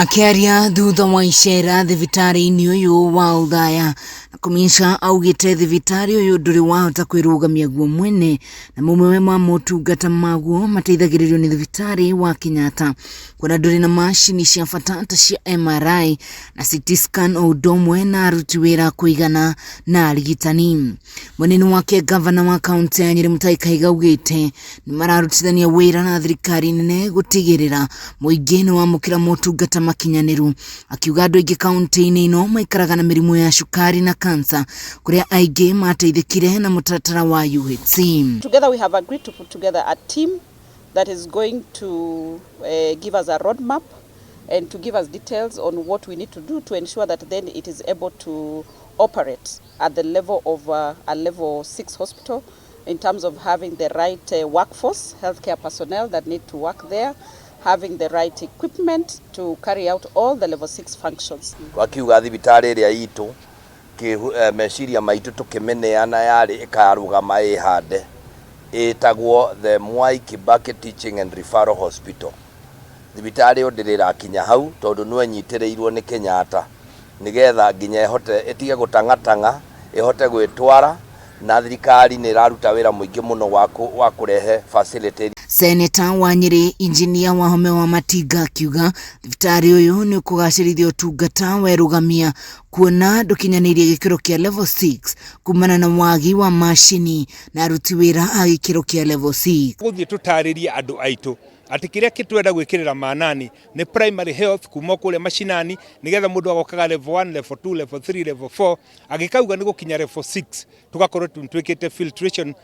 Akiaria thutha wa icera thibitari-ini uyu wa Othaya Nakhumicha augite thibitari uyu nduri wahota kwirugamia guo mwene na mumwe wa motungata maguo mateithagiririo ni thibitari wa Kenyatta kuna nduri na mashini cia bata ta cia MRI na CT scan o ndomwe na aruti wira kuigana na Urigitani. Munini wake gavana wa kaunti ya Nyeri Muhatikano augite ni mararutithania wira na thirikari nene gutigirira Muingi ni wamukira motungata makinyaniru akiuga andu aingi kaunti-ini ino maikaraga na mirimu ya shukari na kansa kuria aingi mateithikire na mutaratara wa UHC. Together we have agreed to put together a team that is going to give us a roadmap and to give us details on what we need to do to ensure that then it is able to operate at the level of a level 6 hospital in terms of having the right workforce, healthcare personnel that need to work there, having the right equipment to carry out all the level 6 functions. Akiuga thibitari iria itu ki meciria maitu tukimeneana yari ikarugama ihande itagwo the Muingi Teaching and Referral Hospital. Thibitari ndirira kinya hau tondu nwe nyitireirwo ni Kenyatta nigetha nginya ihote itige gutangatanga ihote gwitwara na thirikari ni raruta wira muingi muno wa kurehe facility. Senator wa Nyeri engineer wa home wa Matiga akiuga thibitari uyu ni kugacirithia utungata werugamia kuona ndukinyanirie gikiro kia level 6 kumana na wagi wa mashini na aruti wira a gikiro kia level 6. Guthii tutaririe andu aitu ati kiria kitwenda gwikirira manani ni primary health kuma kule mashinani nigetha mundu agokaga level 1 level 2 level 3 level 4 agikauga ni gukinya level 6 tugakorwo twikite filtration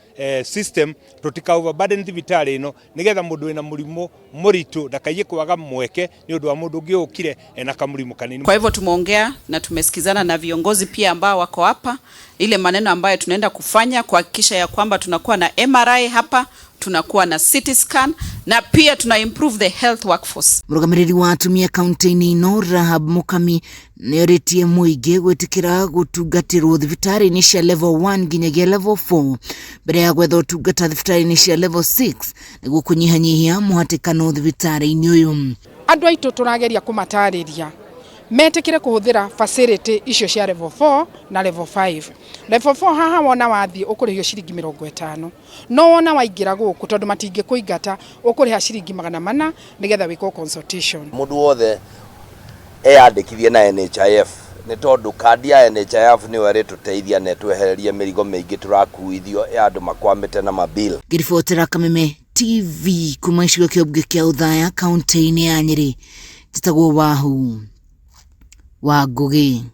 system tutika overburden thibitari ino nigetha mundu wina murimu muritu ndakaye kwaga mweke ni undu wa mundu ngiukire na kamurimu kanini. Kwa hivyo tumeongea na tumesikizana na viongozi pia ambao wako hapa ile maneno ambayo tunaenda kufanya kuhakikisha ya kwamba tunakuwa na MRI hapa, tunakuwa na CT scan na pia tuna improve the health workforce. Murugamiriri wa atumia kaunti-ini ino Rahab Mukami niyoritie Muingi gwitikira gutungatirwo thibitari-ini cia level 1 nginyagia level 4 mbere ya gwetha utungata thibitari-ini cia level 6 niguo kunyihia muhatikano thibitari-ini uyu. Andu aitu turageria kumatariria metikire kuhuthira facility icio cia level 4 na level 5. Level 4 haha wona wathie ukurihio ciringi 50 no wona waingira guku tondu matingi kuingata ukuriha ciringi 400 nigetha wiko consultation. Mundu wothe eyandikithie na NHIF ni tondu kandi ya NHIF ni wari tuteithia na twehererie mirigo mingi turakuithio ya andu makwamite na mabill. Girifotera Kameme TV kuma icigo kia kia Othaya kaunti-ini ya Nyeri. Jitagwo Wahu wa Ngugi.